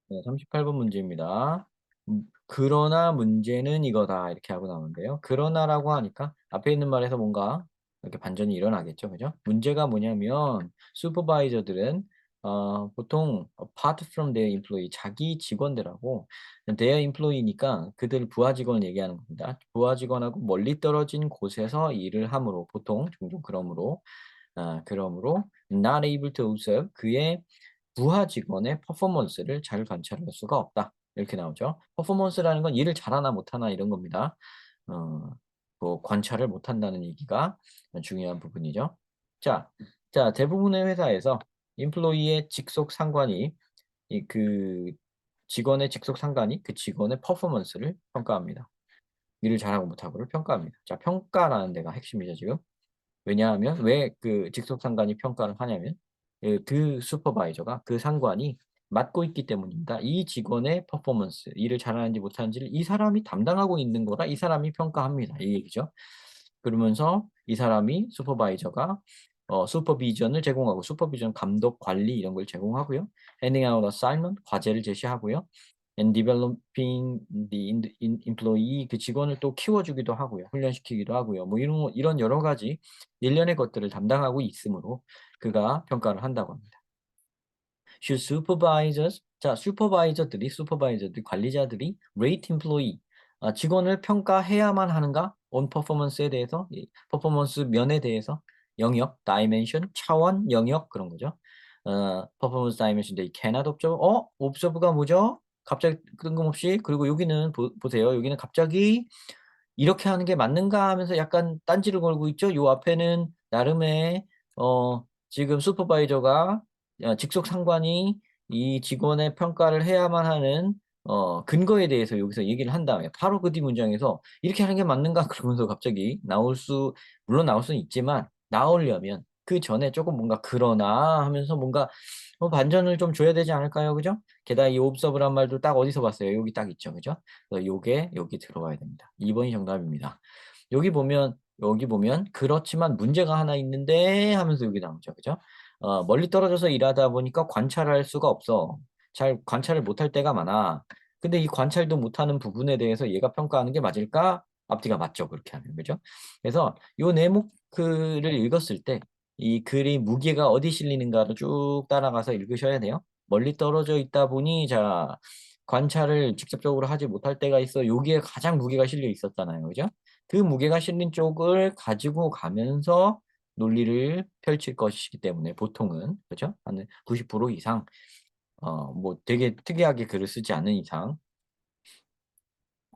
네, 38번 문제입니다. 그러나 문제는 이거다 이렇게 하고 나오는데요. 그러나라고 하니까 앞에 있는 말에서 뭔가 이렇게 반전이 일어나겠죠, 그죠? 문제가 뭐냐면 슈퍼바이저들은 보통 apart from their employee 자기 직원들하고 their employee니까 그들 부하 직원을 얘기하는 겁니다. 부하 직원하고 멀리 떨어진 곳에서 일을 함으로 보통 종종 그러므로 not able to observe 그의 부하 직원의 퍼포먼스를 잘 관찰할 수가 없다. 이렇게 나오죠. 퍼포먼스라는 건 일을 잘하나 못하나 이런 겁니다. 어, 뭐 관찰을 못한다는 얘기가 중요한 부분이죠. 자, 대부분의 회사에서 인플로이의 직속 상관이 그 직원의 직속 상관이 그 직원의 퍼포먼스를 평가합니다. 일을 잘하고 못하고를 평가합니다. 자, 평가라는 데가 핵심이죠, 지금. 왜냐하면 왜 그 직속 상관이 평가를 하냐면 그 슈퍼바이저가 그 상관이 맡고 있기 때문입니다. 이 직원의 퍼포먼스, 일을 잘하는지 못하는지를 이 사람이 담당하고 있는 거라 이 사람이 평가합니다. 이 얘기죠. 그러면서 이 사람이 슈퍼바이저가 슈퍼비전을 제공하고 슈퍼비전 감독 관리 이런 걸 제공하고요. handing out assignment 과제를 제시하고요. and developing the employee 그 직원을 또 키워주기도 하고요. 훈련시키기도 하고요. 뭐 이런 여러 가지 일련의 것들을 담당하고 있으므로 그가 평가를 한다고 합니다. Should supervisors 자 슈퍼바이저들이 관리자들이 rate employee 직원을 평가해야만 하는가? on performance에 대해서 퍼포먼스 면에 대해서 영역, dimension, 차원, 영역 그런 거죠. performance dimension they cannot observe. observe가 뭐죠? 갑자기 뜬금없이 그리고 여기는 보세요. 여기는 갑자기 이렇게 하는 게 맞는가 하면서 약간 딴지를 걸고 있죠. 요 앞에는 나름의 지금 슈퍼바이저가 직속 상관이 이 직원의 평가를 해야만 하는 근거에 대해서 여기서 얘기를 한 다음에 바로 그 뒤 문장에서 "이렇게 하는 게 맞는가?" 그러면서 갑자기 물론 나올 수는 있지만 나오려면 그 전에 쪼금 뭔가 "그러나." 하면서 뭔가 반전을 좀 줘야 되지 않을까요? 그죠? 게다가 이 observe란 말도 딱 어디서 봤어요? 여기 딱 있죠. 그죠? 그래서 요게 여기 들어가야 됩니다. 2 번이 정답입니다. 여기 보면 "그렇지만 문제가 하나 있는데." 하면서 여기 나오죠. 그죠? "멀리 떨어져서 일하다 보니까 관찰할 수가 없어. 잘 관찰을 못할 때가 많아. 근데 이 관찰도 못하는 부분에 대해서 얘가 평가하는 게 맞을까?" 앞뒤가 맞죠, 그렇게 하면. 그죠? 그래서 요 네모 글을 읽었을 때 이 글의 무게가 어디 실리는가를 쭉 따라가서 읽으셔야 돼요. 멀리 떨어져 있다 보니 관찰을 직접적으로 하지 못할 때가 있어. 여기에 가장 무게가 실려 있었잖아요. 그죠? 그 무게가 실린 쪽을 가지고 가면서 논리를 펼칠 것이기 때문에 보통은 그죠? 한 90% 이상 뭐 되게 특이하게 글을 쓰지 않는 이상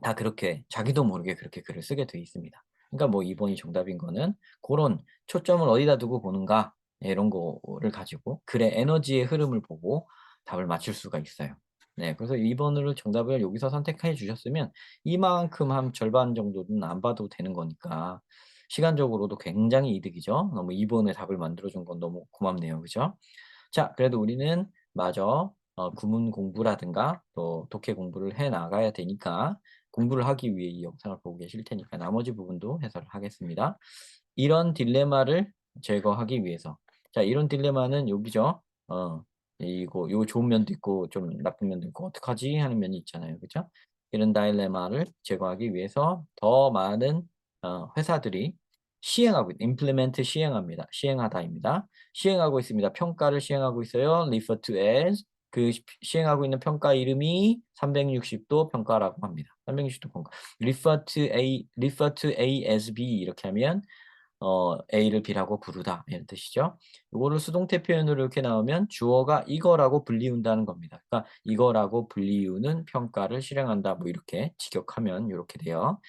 다 그렇게 자기도 모르게 그렇게 글을 쓰게 돼 있습니다. 그러니까 뭐 2 번이 정답인 거는 고런 초점을 어디다 두고 보는가 이런 거를 가지고 글의 에너지의 흐름을 보고 답을 맞출 수가 있어요. 네. 그래서 2 번으로 정답을 여기서 선택해 주셨으면 이만큼 한 절반 정도는 안 봐도 되는 거니까 시간적으로도 굉장히 이득이죠. 너무 2 번의 답을 만들어 준 건 너무 고맙네요. 그죠? 자, 그래도 우리는 마저 구문 공부라든가 또 독해 공부를 해 나가야 되니까 공부를 하기 위해 이 영상을 보고 계실 테니까 나머지 부분도 해설을 하겠습니다. 이런 딜레마를 제거하기 위해서 이런 딜레마는 여기죠. 이거 요 좋은 면도 있고 좀 나쁜 면도 있고 '어떡하지?' 하는 면이 있잖아요. 그죠? 이런 다일레마를 제거하기 위해서 더 많은 회사들이 implement 시행합니다. 시행하다입니다. 시행하고 있습니다. 평가를 시행하고 있어요. refer to as 시행하고 있는 평가 이름이 360도 평가라고 합니다. 360도 평가. refer to A as B 이렇게 하면 A를 B라고 부르다 이런 뜻이죠. 요거를 수동태 표현으로 이렇게 나오면 주어가 이거라고 불리운다는 겁니다. 그러니까 이거라고 불리우는 평가를 실행한다 뭐 이렇게 직역하면 요렇게 돼요.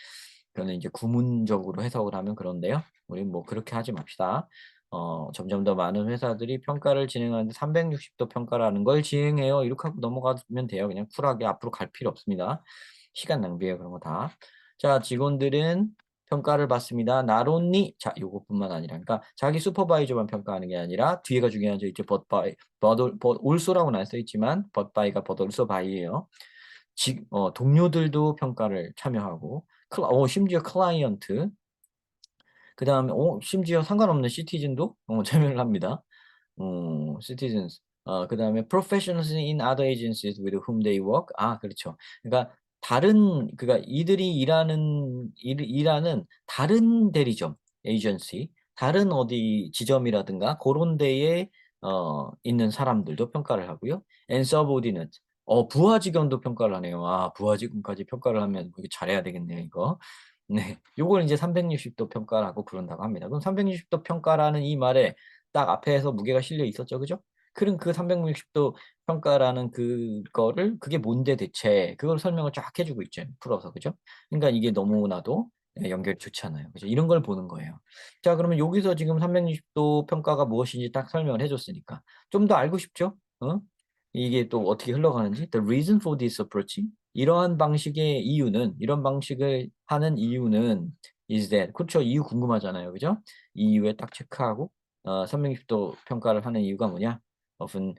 그거는 이제 구문적으로 해석을 하면 그런데요. 우린 뭐 그렇게 하지 맙시다. 점점 더 많은 회사들이 평가를 진행하는데 360도 평가라는 걸 시행해요. 이렇게 하고 넘어가면 돼요. 그냥 쿨하게 앞으로 갈 필요 없습니다. 시간 낭비예요, 그런 거 다. 자, 직원들은 평가를 받습니다. not only 자, 요것뿐만 아니라 그러니까 자기 슈퍼바이저만 평가하는 게 아니라 뒤에가 중요하죠. 이제 but also라고는 안 써 있지만 but by가 but also by예요. 동료들도 평가를 참여하고 심지어 클라이언트 그다음에 심지어 상관없는 시티즌도 참여를 합니다. citizens 그다음에 professionals in other agencies with whom they work. 아 그렇죠. 그러니까 그러니까 이들이 일하는 다른 대리점 에이전시, 다른 어디 지점이라든가 고런 데에 있는 사람들도 평가를 하고요. and subordinate. 부하 직원도 평가를 하네요. 아 부하 직원까지 평가를 하면 이거 잘해야 되겠네요 이거. 네. 요걸 인제 360도 평가를 하고 그런다고 합니다. 그럼 360도 평가라는 이 말에 딱 앞에서 무게가 실려 있었죠. 그죠? 그럼 그 360도 평가라는 그거를 그게 뭔데 대체 그걸 설명을 쫙 해 주고 있죠 풀어서. 그죠? 그러니까 이게 너무나도 연결이 좋잖아요. 그죠? 이런 걸 보는 거예요. 자 그러면 여기서 지금 360도 평가가 무엇인지 딱 설명을 해 줬으니까 좀 더 알고 싶죠? 이게 또 어떻게 흘러가는지. The reason for this approach 이러한 방식의 이유는 이런 방식을 하는 이유는 is that 그쵸. 이유 궁금하잖아요. 그죠? 이유에 딱 체크하고 360도 평가를 하는 이유가 뭐냐? often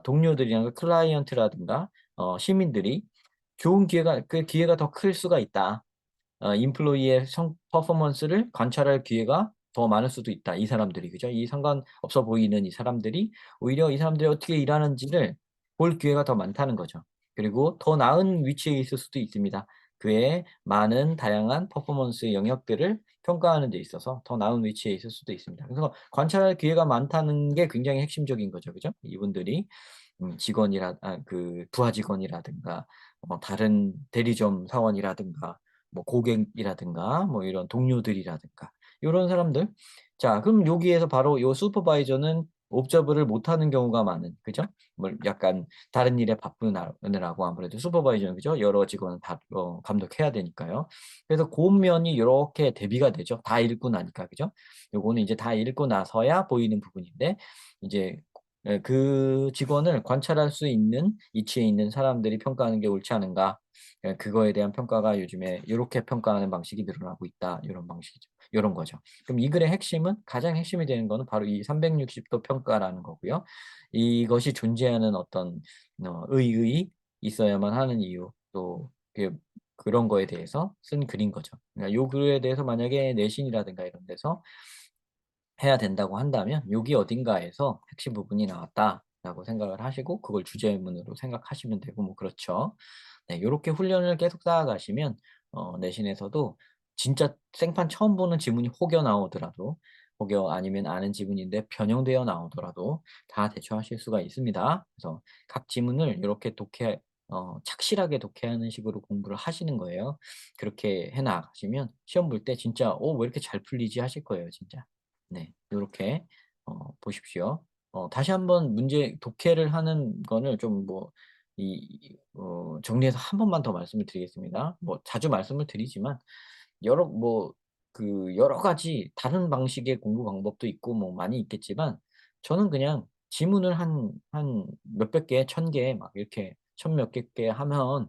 동료들이나 클라이언트라든가 시민들이 좋은 기회가 그 기회가 더 클 수가 있다. 인플로이의 성 퍼포먼스를 관찰할 기회가 더 많을 수도 있다. 이 사람들이 그죠? 이 상관없어 보이는 이 사람들이 오히려 이 사람들이 어떻게 일하는지를 볼 기회가 더 많다는 거죠. 그리고 더 나은 위치에 있을 수도 있습니다. 그의 많은 다양한 퍼포먼스 영역들을 평가하는 데 있어서 더 나은 위치에 있을 수도 있습니다. 그래서 관찰할 기회가 많다는 게 굉장히 핵심적인 거죠. 그죠? 이분들이 부하 직원이라든가 다른 대리점 사원이라든가 뭐 고객이라든가 뭐 이런 동료들이라든가 요런 사람들. 자 그럼 여기에서 바로 요 슈퍼바이저는 옵저브를 못하는 경우가 많은 그죠? 뭐 약간 다른 일에 바쁘느라고 아무래도 슈퍼바이저는 그죠? 여러 직원을 다 감독해야 되니까요. 그래서 고런 면이 요렇게 대비가 되죠. 다 읽고 나니까 그죠? 요거는 이제 다 읽고 나서야 보이는 부분인데 이제 그 직원을 관찰할 수 있는 위치에 있는 사람들이 평가하는 게 옳지 않은가. 그거에 대한 평가가 요즘에 요렇게 평가하는 방식이 늘어나고 있다. 요런 방식이죠. 요런 거죠. 그럼 이 글의 핵심은 가장 핵심이 되는 거는 바로 이 360도 평가라는 거고요. 이것이 존재하는 어떤 의의 있어야만 하는 이유 또 그런 거에 대해서 쓴 글인 거죠. 그러니까 요 글에 대해서 만약에 내신이라든가 이런 데서 해야 된다고 한다면 여기 어딘가에서 핵심 부분이 나왔다라고 생각을 하시고 그걸 주제문으로 생각하시면 되고 뭐 그렇죠. 네 요렇게 훈련을 계속 쌓아가시면 내신에서도 진짜 생판 처음 보는 지문이 혹여 나오더라도 혹여 아니면 아는 지문인데 변형되어 나오더라도 다 대처하실 수가 있습니다. 그래서 각 지문을 요렇게 착실하게 독해하는 식으로 공부를 하시는 거예요. 그렇게 해 나가시면 시험 볼 때 진짜 '왜 이렇게 잘 풀리지?' 하실 거예요 진짜. 네. 요렇게 보십시오. 다시 한번 문제 독해를 하는 거를 좀 뭐 정리해서 한 번만 더 말씀을 드리겠습니다. 뭐 자주 말씀을 드리지만 여러 가지 다른 방식의 공부 방법도 있고 뭐 많이 있겠지만 저는 그냥 지문을 한 몇백 개, 천 개 막 이렇게 천 몇 개 하면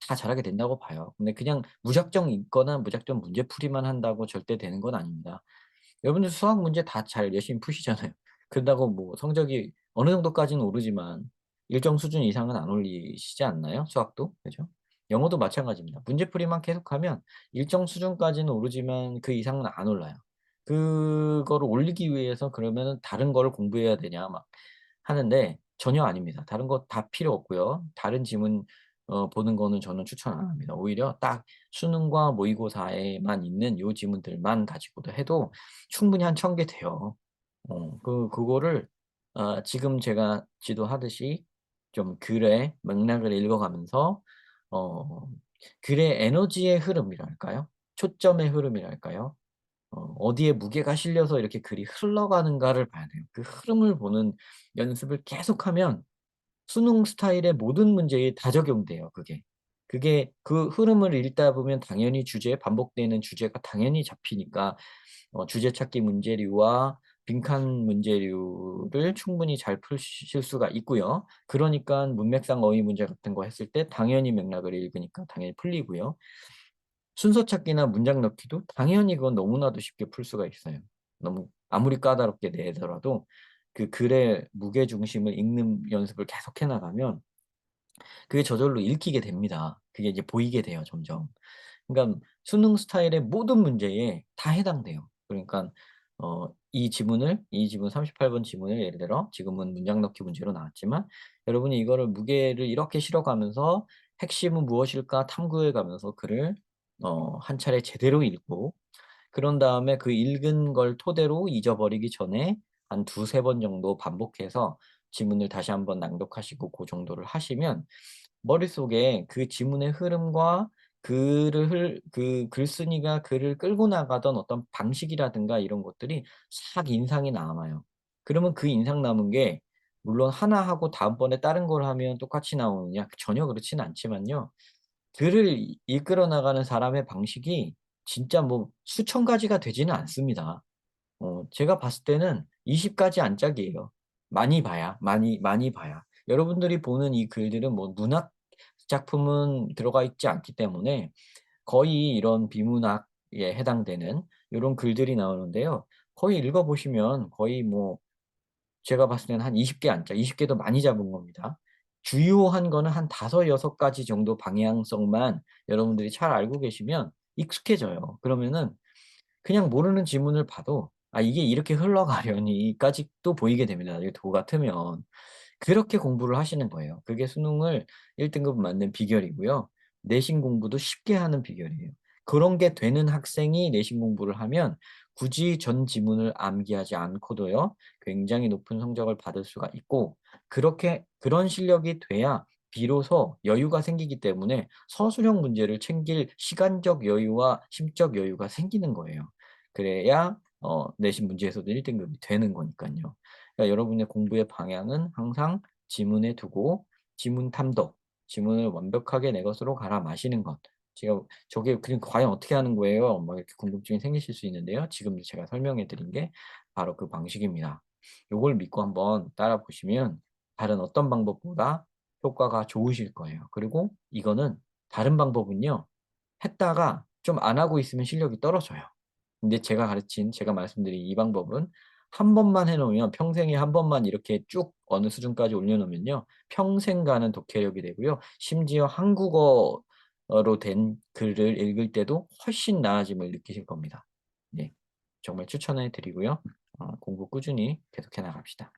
다 잘하게 된다고 봐요. 근데 그냥 무작정 읽거나 무작정 문제풀이만 한다고 절대 되는 건 아닙니다. 여러분들 수학 문제 다 잘 열심히 푸시잖아요. 그런다고 뭐 성적이 어느 정도까지는 오르지만 일정 수준 이상은 안 올리시지 않나요? 수학도? 그죠? 영어도 마찬가지입니다. 문제풀이만 계속하면 일정 수준까지는 오르지만 그 이상은 안 올라요. 그거를 올리기 위해서 그러면은 다른 거를 공부해야 되냐 막 하는데 전혀 아닙니다. 다른 거 다 필요 없고요. 다른 지문 보는 거는 저는 추천 안 합니다. 오히려 딱 수능과 모의고사에만 있는 요 지문들만 가지고도 해도 충분히 한 1000개 돼요. 그거를 지금 제가 지도하듯이 좀 글의 맥락을 읽어가면서 어 글의 에너지의 흐름이랄까요? 초점의 흐름이랄까요? 어디에 무게가 실려서 이렇게 글이 흘러가는가를 봐야 돼요. 그 흐름을 보는 연습을 계속하면 수능 스타일의 모든 문제에 다 적용돼요 그게. 그게 그 흐름을 읽다 보면 당연히 반복되는 주제가 당연히 잡히니까 주제 찾기 문제류와 빈칸 문제류를 충분히 잘 푸실 수가 있고요. 그러니깐 문맥상 어휘 문제 같은 거 했을 때 당연히 맥락을 읽으니까 당연히 풀리고요. 순서 찾기나 문장 넣기도 당연히 그건 너무나도 쉽게 풀 수가 있어요. 너무 아무리 까다롭게 내더라도 그 글의 무게 중심을 읽는 연습을 계속해 나가면 그게 저절로 읽히게 됩니다. 그게 이제 보이게 돼요 점점. 그러니까 수능 스타일의 모든 문제에 다 해당돼요. 그러니깐 이 지문 38번 지문을 예를 들어 지금은 문장 넣기 문제로 나왔지만 여러분이 이거를 무게를 이렇게 실어가면서 핵심은 무엇일까 탐구해 가면서 글을 한 차례 제대로 읽고 그런 다음에 그 읽은 걸 토대로 잊어버리기 전에 한 두세 번 정도 반복해서 지문을 다시 한번 낭독하시고 그 정도를 하시면 머릿속에 그 지문의 흐름과 그 글쓴이가 글을 끌고 나가던 어떤 방식이라든가 이런 것들이 싹 인상이 남아요. 그러면 그 인상 남은 게 물론 하나 하고 다음번에 다른 걸 하면 똑같이 나오느냐 전혀 그렇지는 않지만요. 글을 이끌어 나가는 사람의 방식이 진짜 뭐 수천 가지가 되지는 않습니다. 제가 봤을 때는 20 가지 안짝이에요. 많이 봐야. 많이 봐야. 여러분들이 보는 이 글들은 뭐 문학 작품은 들어가 있지 않기 때문에 거의 이런 비문학에 해당되는 요런 글들이 나오는데요. 거의 읽어 보시면 거의 뭐 제가 봤을 때는 한 20개 안짝, 20개도 많이 잡은 겁니다. 주요한 거는 한 5-6 가지 정도 방향성만 여러분들이 잘 알고 계시면 익숙해져요. 그러면은 그냥 모르는 지문을 봐도 '아 이게 이렇게 흘러가려니.'까지 또 보이게 됩니다, 나중에 도 같으면. 그렇게 공부를 하시는 거예요. 그게 수능을 1 등급 맞는 비결이고요. 내신 공부도 쉽게 하는 비결이에요. 그런 게 되는 학생이 내신 공부를 하면 굳이 전 지문을 암기하지 않고도요. 굉장히 높은 성적을 받을 수가 있고 그렇게 그런 실력이 돼야 비로소 여유가 생기기 때문에 서술형 문제를 챙길 시간적 여유와 심적 여유가 생기는 거예요. 그래야 내신 문제에서도 1 등급이 되는 거니깐요. 그러니까 여러분의 공부의 방향은 항상 지문에 두고 지문 탐독, 지문을 완벽하게 내 것으로 갈아 마시는 것. 제가 저게 그럼 과연 어떻게 하는 거예요? 막 이렇게 궁금증이 생기실 수 있는데요. 지금 제가 설명해 드린 게 바로 그 방식입니다. 요걸 믿고 한번 따라 보시면 다른 어떤 방법보다 효과가 좋으실 거예요. 그리고 이거는 다른 방법은요. 했다가 좀 안 하고 있으면 실력이 떨어져요. 근데 제가 말씀드린 이 방법은 한 번만 해 놓으면 평생에 한 번만 이렇게 쭉 어느 수준까지 올려 놓으면요. 평생 가는 독해력이 되고요. 심지어 한국어로 된 글을 읽을 때도 훨씬 나아짐을 느끼실 겁니다. 네. 정말 추천해 드리고요. 공부 꾸준히 계속해 나갑시다.